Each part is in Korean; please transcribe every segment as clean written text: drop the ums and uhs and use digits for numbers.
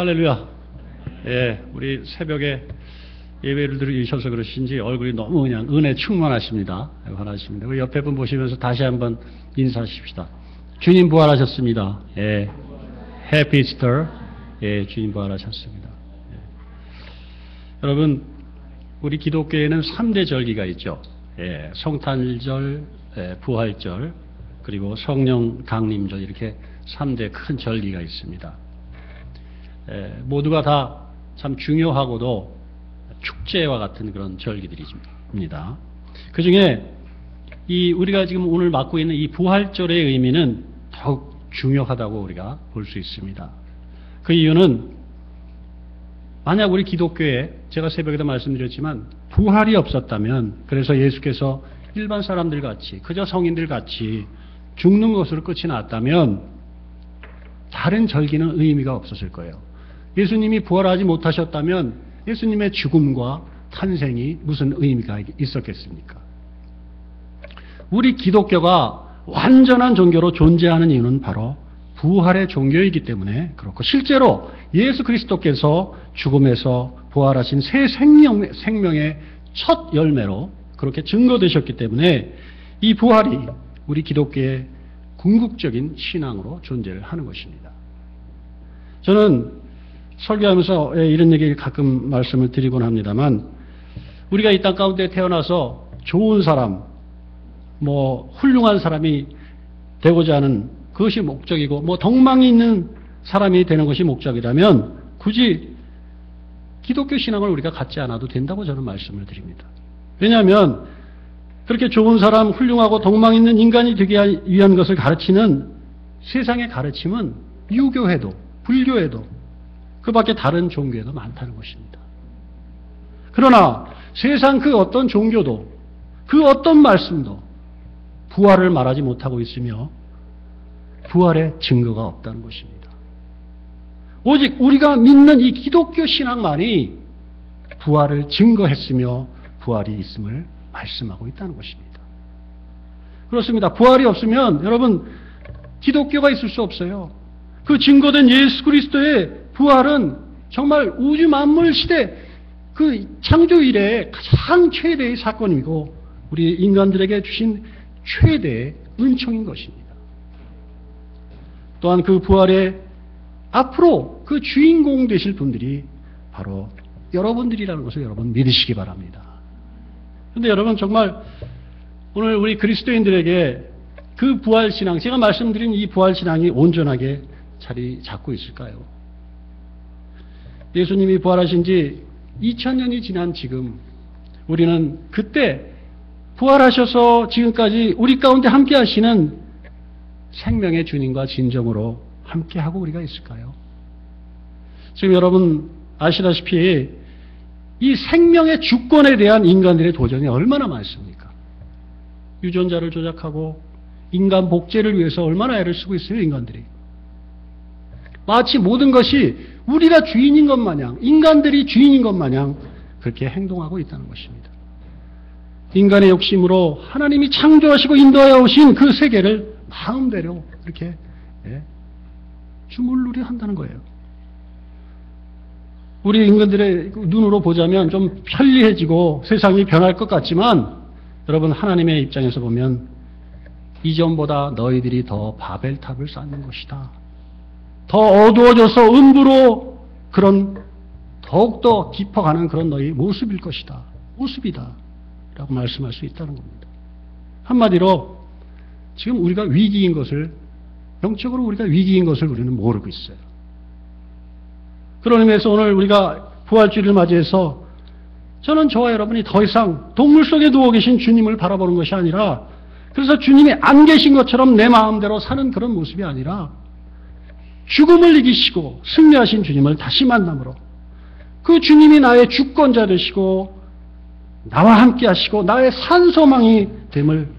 할렐루야. 예, 우리 새벽에 예배를 드리셔서 그러신지 얼굴이 너무 그냥 은혜 충만하십니다. 환하십니다. 우리 옆에 분 보시면서 다시 한번 인사하십시다. 주님 부활하셨습니다. 예, 해피 이스터. 예, 주님 부활하셨습니다. 예. 여러분, 우리 기독교에는 3대 절기가 있죠. 예, 성탄절, 예, 부활절, 그리고 성령 강림절, 이렇게 3대 큰 절기가 있습니다. 예, 모두가 다 참 중요하고도 축제와 같은 그런 절기들입니다. 그 중에 우리가 지금 오늘 맡고 있는 이 부활절의 의미는 더욱 중요하다고 우리가 볼 수 있습니다. 그 이유는 만약 우리 기독교에 제가 새벽에도 말씀드렸지만 부활이 없었다면, 그래서 예수께서 일반 사람들 같이 그저 성인들 같이 죽는 것으로 끝이 났다면 다른 절기는 의미가 없었을 거예요. 예수님이 부활하지 못하셨다면 예수님의 죽음과 탄생이 무슨 의미가 있었겠습니까? 우리 기독교가 완전한 종교로 존재하는 이유는 바로 부활의 종교이기 때문에 그렇고, 실제로 예수 그리스도께서 죽음에서 부활하신 새 생명의 첫 열매로 그렇게 증거되셨기 때문에 이 부활이 우리 기독교의 궁극적인 신앙으로 존재를 하는 것입니다. 저는 설교하면서 이런 얘기를 가끔 말씀을 드리곤 합니다만, 우리가 이 땅 가운데 태어나서 좋은 사람, 훌륭한 사람이 되고자 하는 그것이 목적이고, 덕망이 있는 사람이 되는 것이 목적이라면 굳이 기독교 신앙을 우리가 갖지 않아도 된다고 저는 말씀을 드립니다. 왜냐하면 그렇게 좋은 사람, 훌륭하고 덕망 있는 인간이 되기 위한 것을 가르치는 세상의 가르침은 유교에도 불교에도 그 밖에 다른 종교에도 많다는 것입니다. 그러나 세상 그 어떤 종교도 그 어떤 말씀도 부활을 말하지 못하고 있으며 부활의 증거가 없다는 것입니다. 오직 우리가 믿는 이 기독교 신앙만이 부활을 증거했으며 부활이 있음을 말씀하고 있다는 것입니다. 그렇습니다. 부활이 없으면 여러분 기독교가 있을 수 없어요. 그 증거된 예수 그리스도의 부활은 정말 우주 만물 시대 그 창조 이래의 가장 최대의 사건이고 우리 인간들에게 주신 최대의 은총인 것입니다. 또한 그 부활의 앞으로 그 주인공 되실 분들이 바로 여러분들이라는 것을 여러분 믿으시기 바랍니다. 그런데 여러분 정말 오늘 우리 그리스도인들에게 그 부활신앙, 제가 말씀드린 이 부활신앙이 온전하게 자리 잡고 있을까요? 예수님이 부활하신 지 2000년이 지난 지금 우리는 그때 부활하셔서 지금까지 우리 가운데 함께 하시는 생명의 주님과 진정으로 함께하고 우리가 있을까요? 지금 여러분 아시다시피 이 생명의 주권에 대한 인간들의 도전이 얼마나 많습니까? 유전자를 조작하고 인간 복제를 위해서 얼마나 애를 쓰고 있어요, 인간들이. 마치 모든 것이 우리가 주인인 것 마냥, 인간들이 주인인 것 마냥 그렇게 행동하고 있다는 것입니다. 인간의 욕심으로 하나님이 창조하시고 인도하여 오신 그 세계를 마음대로 이렇게 주물놀이 한다는 거예요. 우리 인간들의 눈으로 보자면 좀 편리해지고 세상이 변할 것 같지만 여러분 하나님의 입장에서 보면 이전보다 너희들이 더 바벨탑을 쌓는 것이다. 더 어두워져서 음부로 그런 더욱더 깊어가는 그런 너희 모습일 것이다. 모습이다. 라고 말씀할 수 있다는 겁니다. 한마디로 지금 우리가 위기인 것을, 영적으로 우리가 위기인 것을 우리는 모르고 있어요. 그런 의미에서 오늘 우리가 부활주일을 맞이해서 저는 저와 여러분이 더 이상 동물 속에 누워 계신 주님을 바라보는 것이 아니라, 그래서 주님이 안 계신 것처럼 내 마음대로 사는 그런 모습이 아니라 죽음을 이기시고 승리하신 주님을 다시 만남으로 그 주님이 나의 주권자 되시고 나와 함께 하시고 나의 산소망이 됨을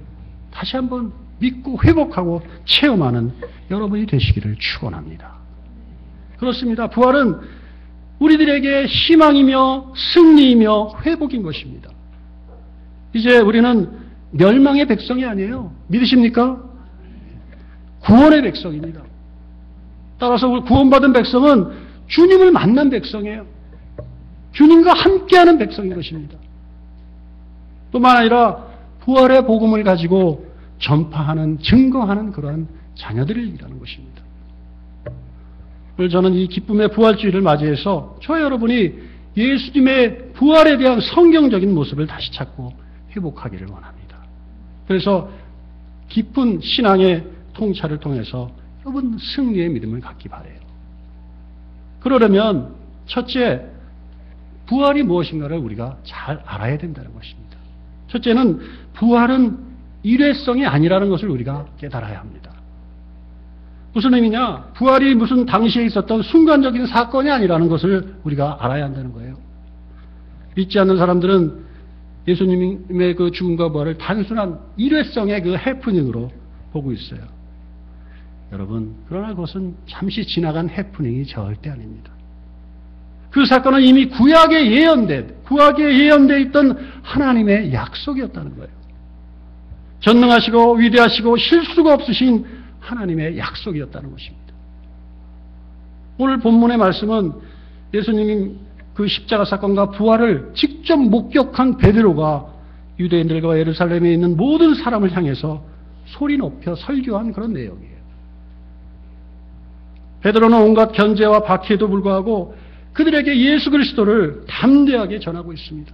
다시 한번 믿고 회복하고 체험하는 여러분이 되시기를 축원합니다. 그렇습니다. 부활은 우리들에게 희망이며 승리이며 회복인 것입니다. 이제 우리는 멸망의 백성이 아니에요. 믿으십니까? 구원의 백성입니다. 따라서 구원받은 백성은 주님을 만난 백성이에요. 주님과 함께하는 백성인 것입니다. 뿐만 아니라 부활의 복음을 가지고 전파하는, 증거하는 그러한 자녀들이라는 것입니다. 오늘 저는 이 기쁨의 부활주의를 맞이해서 저와 여러분이 예수님의 부활에 대한 성경적인 모습을 다시 찾고 회복하기를 원합니다. 그래서 깊은 신앙의 통찰을 통해서 여러분 승리의 믿음을 갖기 바라요. 그러려면 첫째, 부활이 무엇인가를 우리가 잘 알아야 된다는 것입니다. 첫째는 부활은 일회성이 아니라는 것을 우리가 깨달아야 합니다. 무슨 의미냐? 부활이 무슨 당시에 있었던 순간적인 사건이 아니라는 것을 우리가 알아야 한다는 거예요. 믿지 않는 사람들은 예수님의 그 죽음과 부활을 단순한 일회성의 그 해프닝으로 보고 있어요. 여러분, 그러나 그것은 잠시 지나간 해프닝이 절대 아닙니다. 그 사건은 이미 구약에 예언되어 있던 하나님의 약속이었다는 거예요. 전능하시고 위대하시고 실수가 없으신 하나님의 약속이었다는 것입니다. 오늘 본문의 말씀은 예수님이 그 십자가 사건과 부활을 직접 목격한 베드로가 유대인들과 예루살렘에 있는 모든 사람을 향해서 소리 높여 설교한 그런 내용이에요. 베드로는 온갖 견제와 박해에도 불구하고 그들에게 예수 그리스도를 담대하게 전하고 있습니다.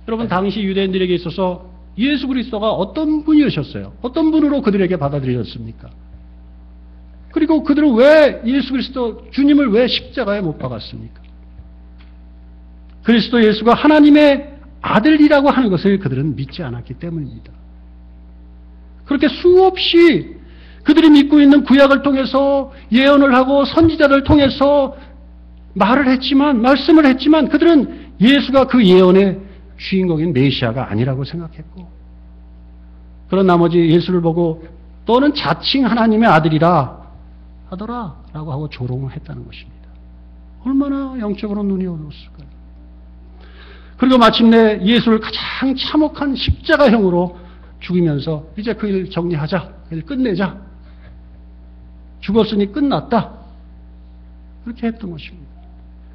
여러분, 당시 유대인들에게 있어서 예수 그리스도가 어떤 분이셨어요? 어떤 분으로 그들에게 받아들여졌습니까? 그리고 그들은 왜 예수 그리스도, 주님을 왜 십자가에 못 박았습니까? 그리스도 예수가 하나님의 아들이라고 하는 것을 그들은 믿지 않았기 때문입니다. 그렇게 수없이 그들이 믿고 있는 구약을 통해서 예언을 하고 선지자를 통해서 말씀을 했지만 그들은 예수가 그 예언의 주인공인 메시아가 아니라고 생각했고, 그런 나머지 예수를 보고 너는 자칭 하나님의 아들이라 하더라 라고 하고 조롱을 했다는 것입니다. 얼마나 영적으로 눈이 어두웠을까요? 그리고 마침내 예수를 가장 참혹한 십자가형으로 죽이면서 이제 그 일 정리하자, 그 일 끝내자, 죽었으니 끝났다, 그렇게 했던 것입니다.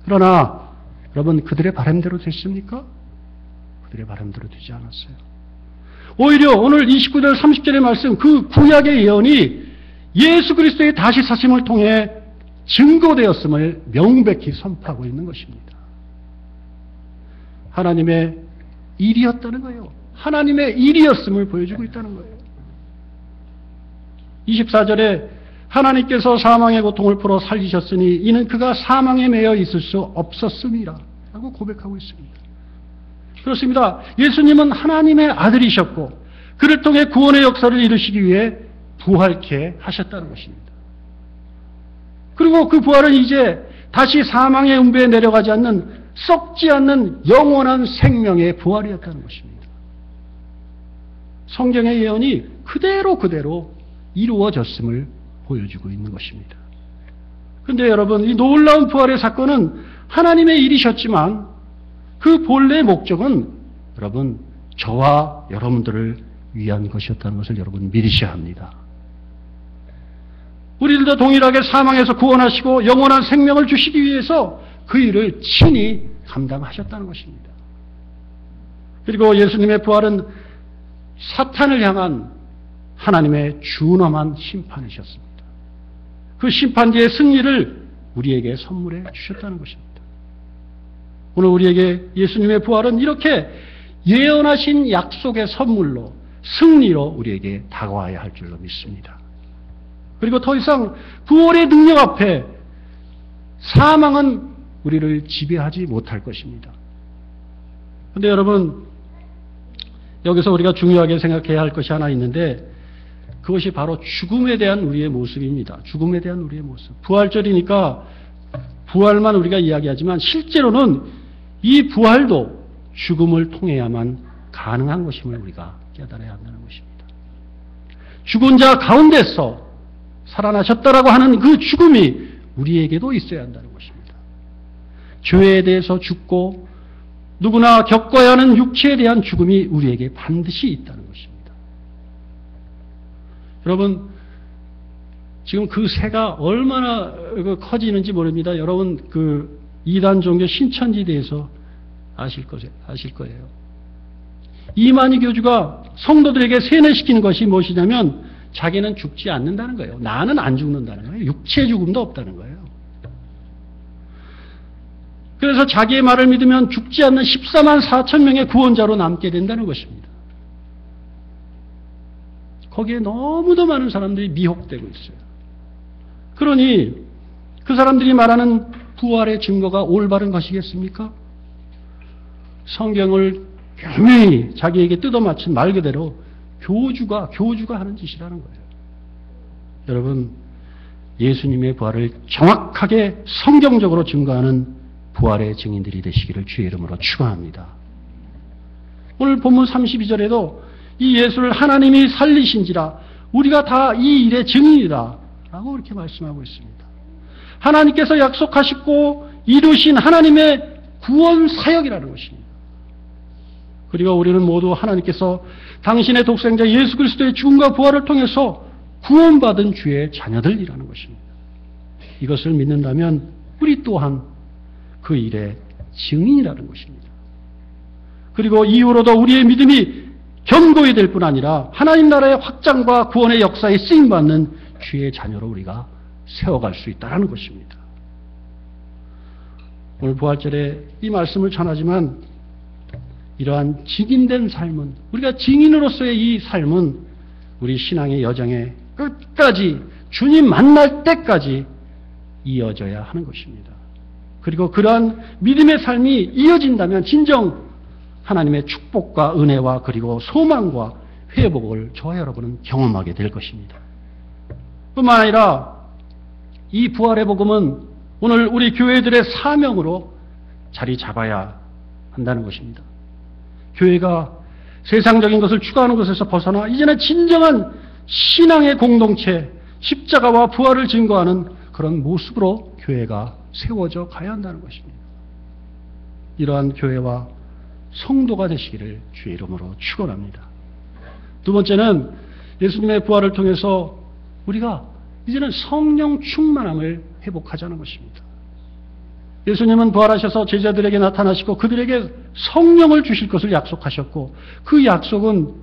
그러나 여러분, 그들의 바람대로 됐습니까? 그들의 바람대로 되지 않았어요. 오히려 오늘 29절 30절의 말씀, 그 구약의 예언이 예수 그리스도의 다시 사심을 통해 증거되었음을 명백히 선포하고 있는 것입니다. 하나님의 일이었다는 거예요. 하나님의 일이었음을 보여주고 있다는 거예요. 24절에 하나님께서 사망의 고통을 풀어 살리셨으니 이는 그가 사망에 매여 있을 수 없었음이라 라고 고백하고 있습니다. 그렇습니다. 예수님은 하나님의 아들이셨고 그를 통해 구원의 역사를 이루시기 위해 부활케 하셨다는 것입니다. 그리고 그 부활은 이제 다시 사망의 음배에 내려가지 않는, 썩지 않는 영원한 생명의 부활이었다는 것입니다. 성경의 예언이 그대로 이루어졌음을 보여주고 있는 것입니다. 그런데 여러분, 이 놀라운 부활의 사건은 하나님의 일이셨지만 그 본래의 목적은 여러분, 저와 여러분들을 위한 것이었다는 것을 여러분 믿으셔야 합니다. 우리들도 동일하게 사망에서 구원하시고 영원한 생명을 주시기 위해서 그 일을 친히 감당하셨다는 것입니다. 그리고 예수님의 부활은 사탄을 향한 하나님의 준엄한 심판이셨습니다. 그 심판기의 승리를 우리에게 선물해 주셨다는 것입니다. 오늘 우리에게 예수님의 부활은 이렇게 예언하신 약속의 선물로, 승리로 우리에게 다가와야 할 줄로 믿습니다. 그리고 더 이상 부활의 능력 앞에 사망은 우리를 지배하지 못할 것입니다. 그런데 여러분, 여기서 우리가 중요하게 생각해야 할 것이 하나 있는데, 그것이 바로 죽음에 대한 우리의 모습입니다. 죽음에 대한 우리의 모습. 부활절이니까 부활만 우리가 이야기하지만 실제로는 이 부활도 죽음을 통해야만 가능한 것임을 우리가 깨달아야 한다는 것입니다. 죽은 자 가운데서 살아나셨다라고 하는 그 죽음이 우리에게도 있어야 한다는 것입니다. 죄에 대해서 죽고 누구나 겪어야 하는 육체에 대한 죽음이 우리에게 반드시 있다는 것입니다. 여러분, 지금 그 새가 얼마나 커지는지 모릅니다. 여러분 그 이단 종교 신천지대에서 아실 거예요. 이만희 교주가 성도들에게 세뇌시키는 것이 무엇이냐면 자기는 죽지 않는다는 거예요. 나는 안 죽는다는 거예요. 육체 죽음도 없다는 거예요. 그래서 자기의 말을 믿으면 죽지 않는 14만 4천 명의 구원자로 남게 된다는 것입니다. 거기에 너무도 많은 사람들이 미혹되고 있어요. 그러니 그 사람들이 말하는 부활의 증거가 올바른 것이겠습니까? 성경을 교묘히 자기에게 뜯어맞춘 말 그대로 교주가 하는 짓이라는 거예요. 여러분, 예수님의 부활을 정확하게 성경적으로 증거하는 부활의 증인들이 되시기를 주의 이름으로 축원합니다. 오늘 본문 32절에도 이 예수를 하나님이 살리신지라 우리가 다 이 일의 증인이다 라고 이렇게 말씀하고 있습니다. 하나님께서 약속하시고 이루신 하나님의 구원 사역이라는 것입니다. 그리고 우리는 모두 하나님께서 당신의 독생자 예수 그리스도의 죽음과 부활을 통해서 구원받은 주의 자녀들이라는 것입니다. 이것을 믿는다면 우리 또한 그 일의 증인이라는 것입니다. 그리고 이후로도 우리의 믿음이 견고히 될 뿐 아니라 하나님 나라의 확장과 구원의 역사에 쓰임받는 주의 자녀로 우리가 세워갈 수 있다는 것입니다. 오늘 부활절에 이 말씀을 전하지만 이러한 증인된 삶은, 우리가 증인으로서의 이 삶은 우리 신앙의 여정에 끝까지 주님 만날 때까지 이어져야 하는 것입니다. 그리고 그러한 믿음의 삶이 이어진다면 진정 하나님의 축복과 은혜와 그리고 소망과 회복을 저와 여러분은 경험하게 될 것입니다. 뿐만 아니라 이 부활의 복음은 오늘 우리 교회들의 사명으로 자리 잡아야 한다는 것입니다. 교회가 세상적인 것을 추구하는 것에서 벗어나 이제는 진정한 신앙의 공동체, 십자가와 부활을 증거하는 그런 모습으로 교회가 세워져 가야 한다는 것입니다. 이러한 교회와 성도가 되시기를 주의 이름으로 축원합니다. 두 번째는 예수님의 부활을 통해서 우리가 이제는 성령 충만함을 회복하자는 것입니다. 예수님은 부활하셔서 제자들에게 나타나시고 그들에게 성령을 주실 것을 약속하셨고 그 약속은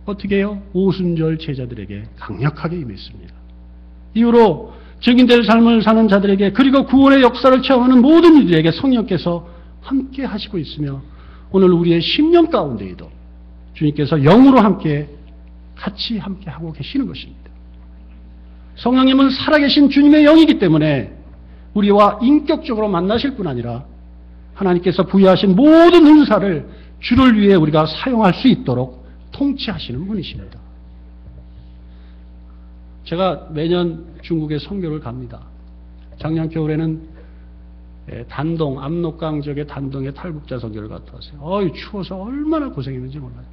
어떻게 해요? 오순절 제자들에게 강력하게 임했습니다. 이후로 증인될 삶을 사는 자들에게 그리고 구원의 역사를 체험하는 모든 이들에게 성령께서 함께 하시고 있으며 오늘 우리의 심령 가운데에도 주님께서 영으로 같이 함께 하고 계시는 것입니다. 성령님은 살아계신 주님의 영이기 때문에 우리와 인격적으로 만나실 뿐 아니라 하나님께서 부여하신 모든 은사를 주를 위해 우리가 사용할 수 있도록 통치하시는 분이십니다. 제가 매년 중국에 선교를 갑니다. 작년 겨울에는 단동, 압록강 지역의 단동에 탈북자 선교를 갔다 왔어요. 추워서 얼마나 고생했는지 몰라요.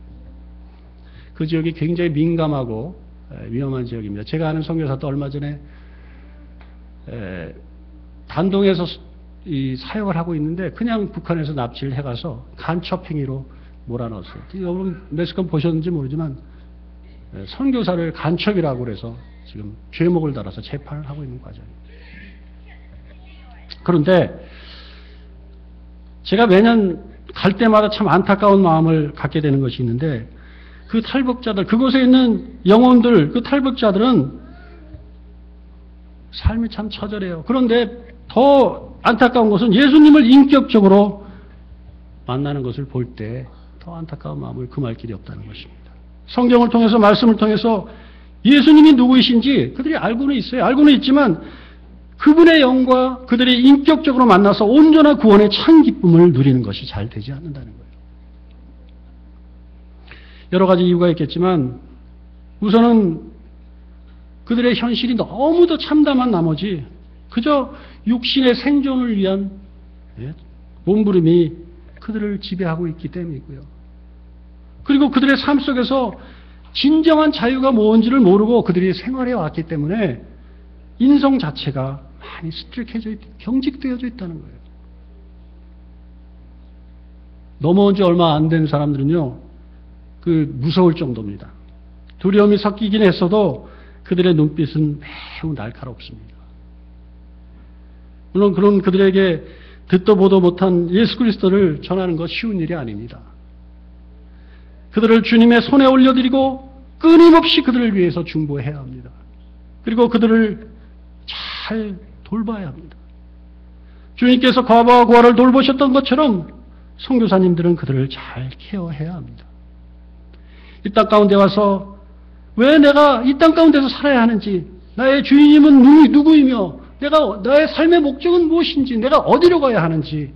그 지역이 굉장히 민감하고 위험한 지역입니다. 제가 아는 선교사도 얼마 전에 단동에서 이 사역을 하고 있는데 그냥 북한에서 납치를 해가서 간첩행위로 몰아넣었어요. 여러분 매스컴 보셨는지 모르지만 선교사를 간첩이라고 그래서 지금 죄목을 달아서 재판을 하고 있는 과정입니다. 그런데 제가 매년 갈 때마다 참 안타까운 마음을 갖게 되는 것이 있는데 그 탈북자들, 그곳에 있는 영혼들, 그 탈북자들은 삶이 참 처절해요. 그런데 더 안타까운 것은 예수님을 인격적으로 만나는 것을 볼 때 더 안타까운 마음을 금할 길이 없다는 것입니다. 성경을 통해서 말씀을 통해서 예수님이 누구이신지 그들이 알고는 있어요. 알고는 있지만 그분의 영과 그들이 인격적으로 만나서 온전한 구원의 참 기쁨을 누리는 것이 잘 되지 않는다는 거예요. 여러 가지 이유가 있겠지만 우선은 그들의 현실이 너무도 참담한 나머지 그저 육신의 생존을 위한 몸부림이 그들을 지배하고 있기 때문이고요. 그리고 그들의 삶 속에서 진정한 자유가 뭔지를 모르고 그들이 생활해 왔기 때문에 인성 자체가 많이 경직되어져 있다는 거예요. 넘어온 지 얼마 안 된 사람들은요, 무서울 정도입니다. 두려움이 섞이긴 했어도 그들의 눈빛은 매우 날카롭습니다. 물론 그런 그들에게 듣도 보도 못한 예수 그리스도를 전하는 것 쉬운 일이 아닙니다. 그들을 주님의 손에 올려드리고 끊임없이 그들을 위해서 중보해야 합니다. 그리고 그들을 잘 돌봐야 합니다. 주님께서 과부와 고아를 돌보셨던 것처럼 선교사님들은 그들을 잘 케어해야 합니다. 이 땅 가운데 와서 왜 내가 이 땅 가운데서 살아야 하는지, 나의 주인님은 누구이며 나의 삶의 목적은 무엇인지, 내가 어디로 가야 하는지,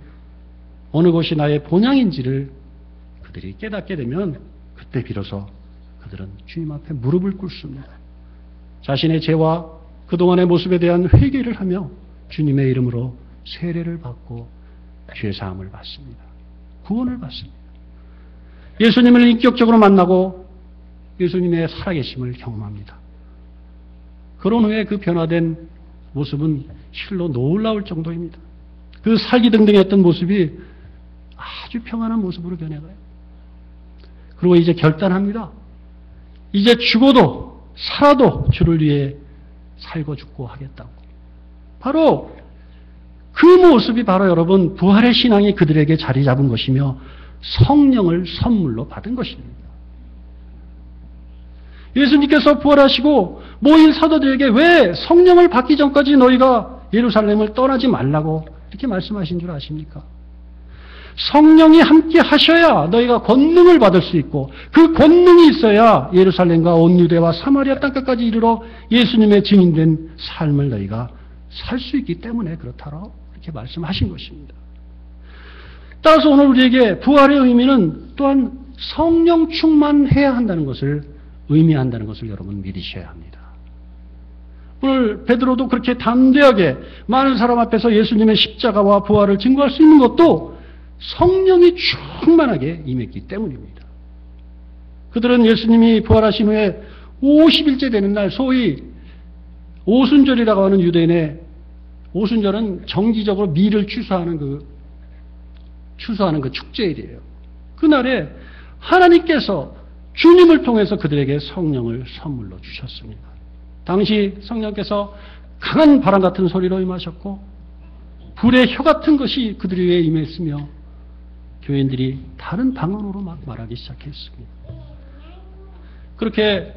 어느 곳이 나의 본향인지를 그들이 깨닫게 되면 그때 비로소 그들은 주님 앞에 무릎을 꿇습니다. 자신의 죄와 그동안의 모습에 대한 회개를 하며 주님의 이름으로 세례를 받고 죄사함을 받습니다. 구원을 받습니다. 예수님을 인격적으로 만나고 예수님의 살아계심을 경험합니다. 그런 후에 그 변화된 모습은 실로 놀라울 정도입니다. 그 살기등등했던 모습이 아주 평안한 모습으로 변해가요. 그리고 이제 결단합니다. 이제 죽어도 살아도 주를 위해 살고 죽고 하겠다고. 바로 그 모습이 바로 여러분 부활의 신앙이 그들에게 자리 잡은 것이며 성령을 선물로 받은 것입니다. 예수님께서 부활하시고 모인 사도들에게 왜 성령을 받기 전까지 너희가 예루살렘을 떠나지 말라고 이렇게 말씀하신 줄 아십니까? 성령이 함께 하셔야 너희가 권능을 받을 수 있고 그 권능이 있어야 예루살렘과 온 유대와 사마리아 땅끝까지 이르러 예수님의 증인된 삶을 너희가 살 수 있기 때문에 그렇다라고 이렇게 말씀하신 것입니다. 따라서 오늘 우리에게 부활의 의미는 또한 성령 충만해야 한다는 것을 의미한다는 것을 여러분 믿으셔야 합니다. 오늘 베드로도 그렇게 담대하게 많은 사람 앞에서 예수님의 십자가와 부활을 증거할 수 있는 것도 성령이 충만하게 임했기 때문입니다. 그들은 예수님이 부활하신 후에 50일째 되는 날, 소위 오순절이라고 하는 유대인의, 오순절은 정기적으로 밀을 추수하는 그 축제일이에요. 그날에 하나님께서 주님을 통해서 그들에게 성령을 선물로 주셨습니다. 당시 성령께서 강한 바람 같은 소리로 임하셨고 불의 혀 같은 것이 그들 위에 임했으며 교인들이 다른 방언으로 막 말하기 시작했습니다. 그렇게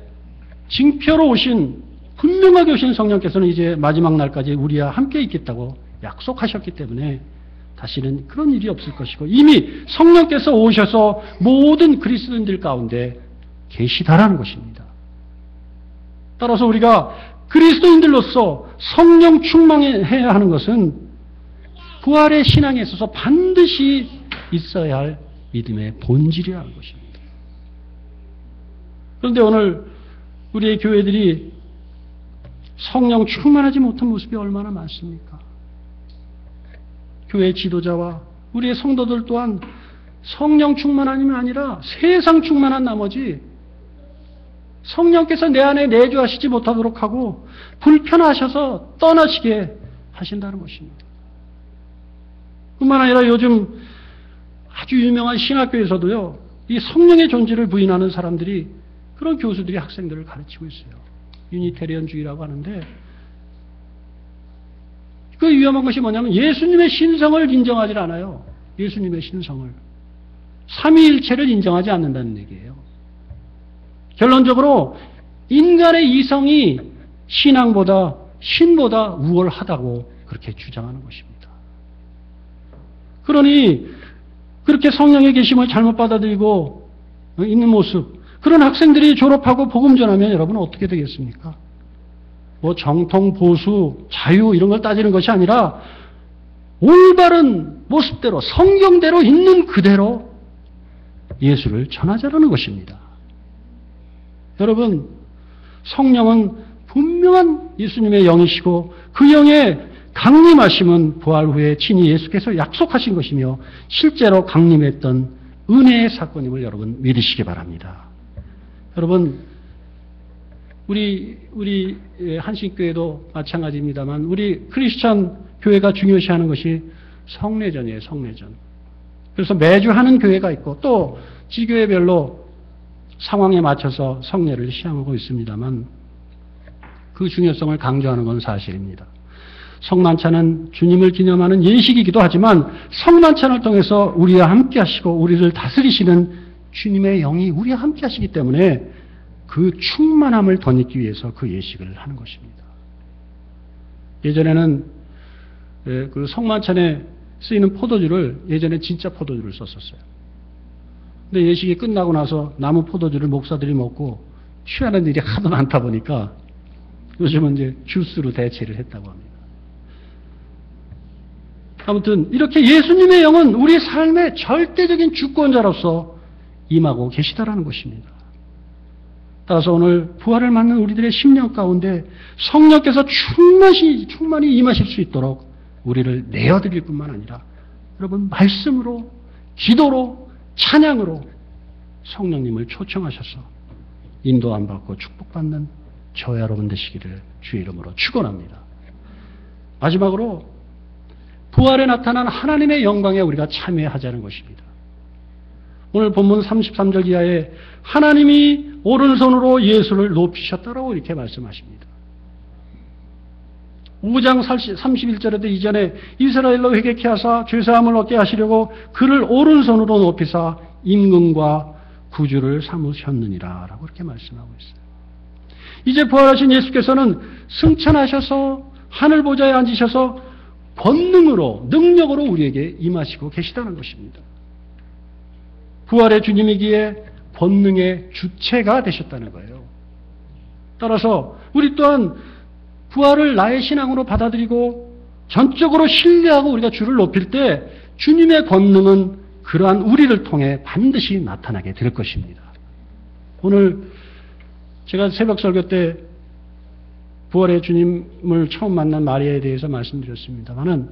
징표로 오신, 분명하게 오신 성령께서는 이제 마지막 날까지 우리와 함께 있겠다고 약속하셨기 때문에 다시는 그런 일이 없을 것이고 이미 성령께서 오셔서 모든 그리스도인들 가운데 계시다라는 것입니다. 따라서 우리가 그리스도인들로서 성령 충만해야 하는 것은 부활의 신앙에 있어서 반드시 있어야 할 믿음의 본질이라는 것입니다. 그런데 오늘 우리의 교회들이 성령 충만하지 못한 모습이 얼마나 많습니까? 교회 지도자와 우리의 성도들 또한 성령 충만함이 아니라 세상 충만한 나머지 성령께서 내 안에 내주하시지 못하도록 하고 불편하셔서 떠나시게 하신다는 것입니다. 뿐만 아니라 요즘 아주 유명한 신학교에서도요, 이 성령의 존재를 부인하는 사람들이, 그런 교수들이 학생들을 가르치고 있어요. 유니테리언주의라고 하는데, 그 위험한 것이 뭐냐면 예수님의 신성을 인정하지 않아요. 예수님의 신성을. 삼위일체를 인정하지 않는다는 얘기예요. 결론적으로 인간의 이성이 신앙보다, 신보다 우월하다고 그렇게 주장하는 것입니다. 그러니 그렇게 성령의 계심을 잘못 받아들이고 있는 모습, 그런 학생들이 졸업하고 복음 전하면 여러분은 어떻게 되겠습니까? 뭐 정통, 보수, 자유 이런 걸 따지는 것이 아니라 올바른 모습대로, 성경대로 있는 그대로 예수를 전하자라는 것입니다. 여러분, 성령은 분명한 예수님의 영이시고 그 영의 강림하심은 부활 후에 친히 예수께서 약속하신 것이며 실제로 강림했던 은혜의 사건임을 여러분 믿으시기 바랍니다. 여러분, 우리 한신교회도 마찬가지입니다만 우리 크리스천 교회가 중요시하는 것이 성례전이에요. 성례전. 그래서 매주 하는 교회가 있고 또 지교회별로 상황에 맞춰서 성례를 시행하고 있습니다만 그 중요성을 강조하는 건 사실입니다. 성만찬은 주님을 기념하는 예식이기도 하지만 성만찬을 통해서 우리와 함께 하시고 우리를 다스리시는 주님의 영이 우리와 함께 하시기 때문에 그 충만함을 덧입기 위해서 그 예식을 하는 것입니다. 예전에는 그 성만찬에 쓰이는 포도주를 예전에 진짜 포도주를 썼었어요. 근데 예식이 끝나고 나서 남은 포도주를 목사들이 먹고 취하는 일이 하도 많다 보니까 요즘은 이제 주스로 대체를 했다고 합니다. 아무튼 이렇게 예수님의 영은 우리 삶의 절대적인 주권자로서 임하고 계시다라는 것입니다. 따라서 오늘 부활을 맞는 우리들의 심령 가운데 성령께서 충만히 임하실 수 있도록 우리를 내어드릴 뿐만 아니라 여러분 말씀으로 기도로 찬양으로 성령님을 초청하셔서 인도 안 받고 축복받는 저와 여러분 되시기를 주의 이름으로 축원합니다. 마지막으로 부활에 나타난 하나님의 영광에 우리가 참여하자는 것입니다. 오늘 본문 33절 이하에 하나님이 오른손으로 예수를 높이셨다라고 이렇게 말씀하십니다. 5장 31절에도 이전에 이스라엘로 회개케 하사 죄사함을 얻게 하시려고 그를 오른손으로 높이사 임금과 구주를 삼으셨느니라 라고 이렇게 말씀하고 있어요. 이제 부활하신 예수께서는 승천하셔서 하늘 보좌에 앉으셔서 권능으로 능력으로 우리에게 임하시고 계시다는 것입니다. 부활의 주님이기에 권능의 주체가 되셨다는 거예요. 따라서 우리 또한 부활을 나의 신앙으로 받아들이고 전적으로 신뢰하고 우리가 주를 높일 때 주님의 권능은 그러한 우리를 통해 반드시 나타나게 될 것입니다. 오늘 제가 새벽 설교 때 부활의 주님을 처음 만난 마리아에 대해서 말씀드렸습니다만은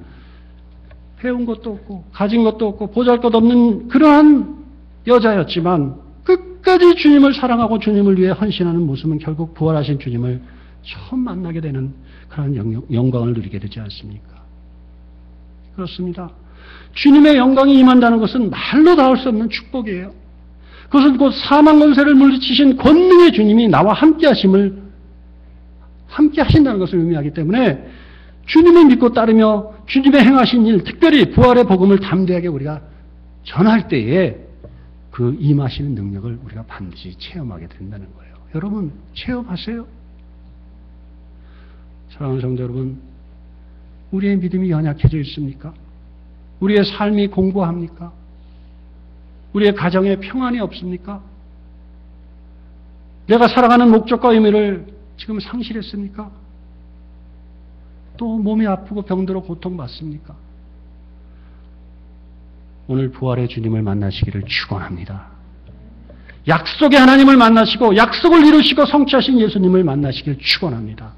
배운 것도 없고 가진 것도 없고 보잘것없는 그러한 여자였지만 끝까지 주님을 사랑하고 주님을 위해 헌신하는 모습은 결국 부활하신 주님을 처음 만나게 되는 그런 영광을 누리게 되지 않습니까? 그렇습니다. 주님의 영광이 임한다는 것은 말로 닿을 수 없는 축복이에요. 그것은 곧 사망 권세를 물리치신 권능의 주님이 나와 함께 하신다는 것을 의미하기 때문에 주님을 믿고 따르며 주님의 행하신 일, 특별히 부활의 복음을 담대하게 우리가 전할 때에 그 임하시는 능력을 우리가 반드시 체험하게 된다는 거예요. 여러분 체험하세요? 사랑하는 성도 여러분, 우리의 믿음이 연약해져 있습니까? 우리의 삶이 공고합니까? 우리의 가정에 평안이 없습니까? 내가 살아가는 목적과 의미를 지금 상실했습니까? 또 몸이 아프고 병들어 고통받습니까? 오늘 부활의 주님을 만나시기를 축원합니다. 약속의 하나님을 만나시고 약속을 이루시고 성취하신 예수님을 만나시기를 축원합니다.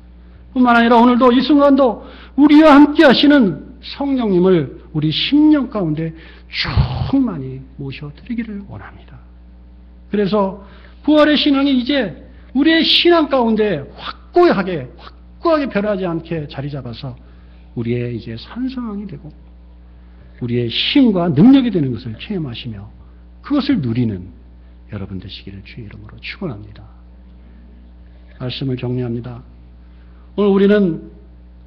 뿐만 아니라 오늘도 이 순간도 우리와 함께 하시는 성령님을 우리 심령 가운데 충만히 모셔드리기를 원합니다. 그래서 부활의 신앙이 이제 우리의 신앙 가운데 확고하게 변하지 않게 자리 잡아서 우리의 이제 산성이 되고 우리의 힘과 능력이 되는 것을 체험하시며 그것을 누리는 여러분 되시기를 주의 이름으로 축원합니다. 말씀을 정리합니다. 오늘 우리는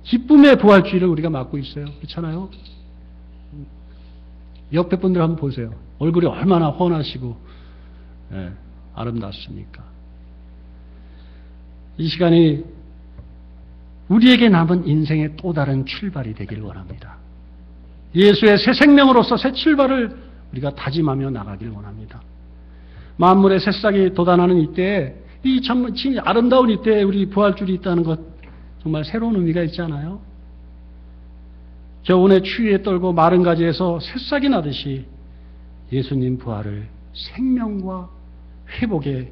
기쁨의 부활주의를 우리가 맡고 있어요. 그렇잖아요? 옆에 분들 한번 보세요. 얼굴이 얼마나 훤하시고 아름답습니까? 이 시간이 우리에게 남은 인생의 또 다른 출발이 되길 원합니다. 예수의 새 생명으로서 새 출발을 우리가 다짐하며 나가길 원합니다. 만물의 새싹이 돋아나는 이때에 이 참 아름다운 이때에 우리 부활줄이 있다는 것 정말 새로운 의미가 있지 않아요? 겨우내 추위에 떨고 마른 가지에서 새싹이 나듯이 예수님 부활을 생명과 회복의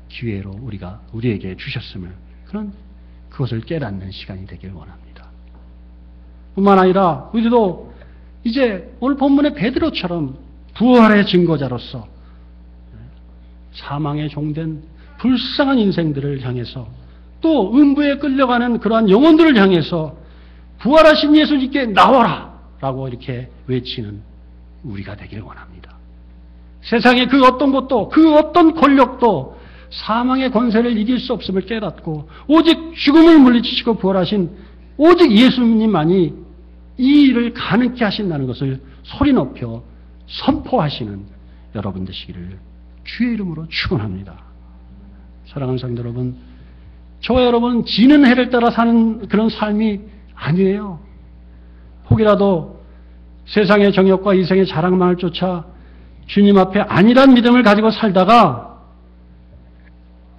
기회로 우리에게 주셨음을 그런 그것을 깨닫는 시간이 되길 원합니다. 뿐만 아니라 우리도 이제 오늘 본문의 베드로처럼 부활의 증거자로서 사망에 종된 불쌍한 인생들을 향해서 또 음부에 끌려가는 그러한 영혼들을 향해서 부활하신 예수님께 나와라! 라고 이렇게 외치는 우리가 되길 원합니다. 세상의 그 어떤 것도 그 어떤 권력도 사망의 권세를 이길 수 없음을 깨닫고 오직 죽음을 물리치시고 부활하신 오직 예수님만이 이 일을 가능케 하신다는 것을 소리 높여 선포하시는 여러분 되시기를 주의 이름으로 축원합니다. 사랑하는 성도 여러분, 저와 여러분 지는 해를 따라 사는 그런 삶이 아니에요. 혹이라도 세상의 정욕과 이생의 자랑만을 쫓아 주님 앞에 아니란 믿음을 가지고 살다가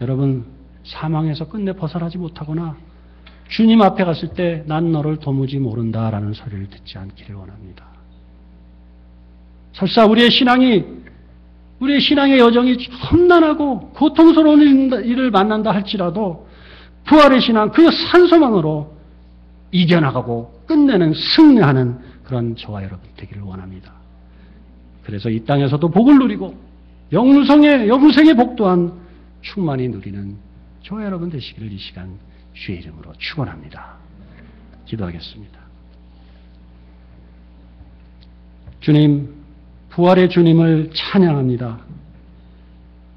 여러분 사망에서 끝내 벗어나지 못하거나 주님 앞에 갔을 때 난 너를 도무지 모른다라는 소리를 듣지 않기를 원합니다. 설사 우리의 신앙의 여정이 험난하고 고통스러운 일을 만난다 할지라도 부활의 신앙 그 산소망으로 이겨나가고 끝내는 승리하는 그런 저와 여러분 되기를 원합니다. 그래서 이 땅에서도 복을 누리고 영생의 복 또한 충만히 누리는 저와 여러분 되시기를 이 시간 주의 이름으로 축원합니다. 기도하겠습니다. 주님, 부활의 주님을 찬양합니다.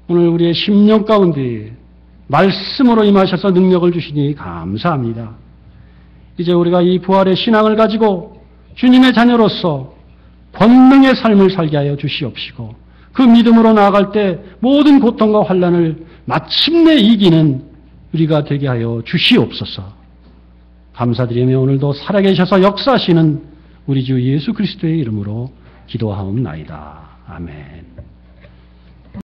오늘 우리의 심령 가운데 말씀으로 임하셔서 능력을 주시니 감사합니다. 이제 우리가 이 부활의 신앙을 가지고 주님의 자녀로서 권능의 삶을 살게 하여 주시옵시고 그 믿음으로 나아갈 때 모든 고통과 환난을 마침내 이기는 우리가 되게 하여 주시옵소서. 감사드리며 오늘도 살아계셔서 역사하시는 우리 주 예수 그리스도의 이름으로 기도하옵나이다. 아멘.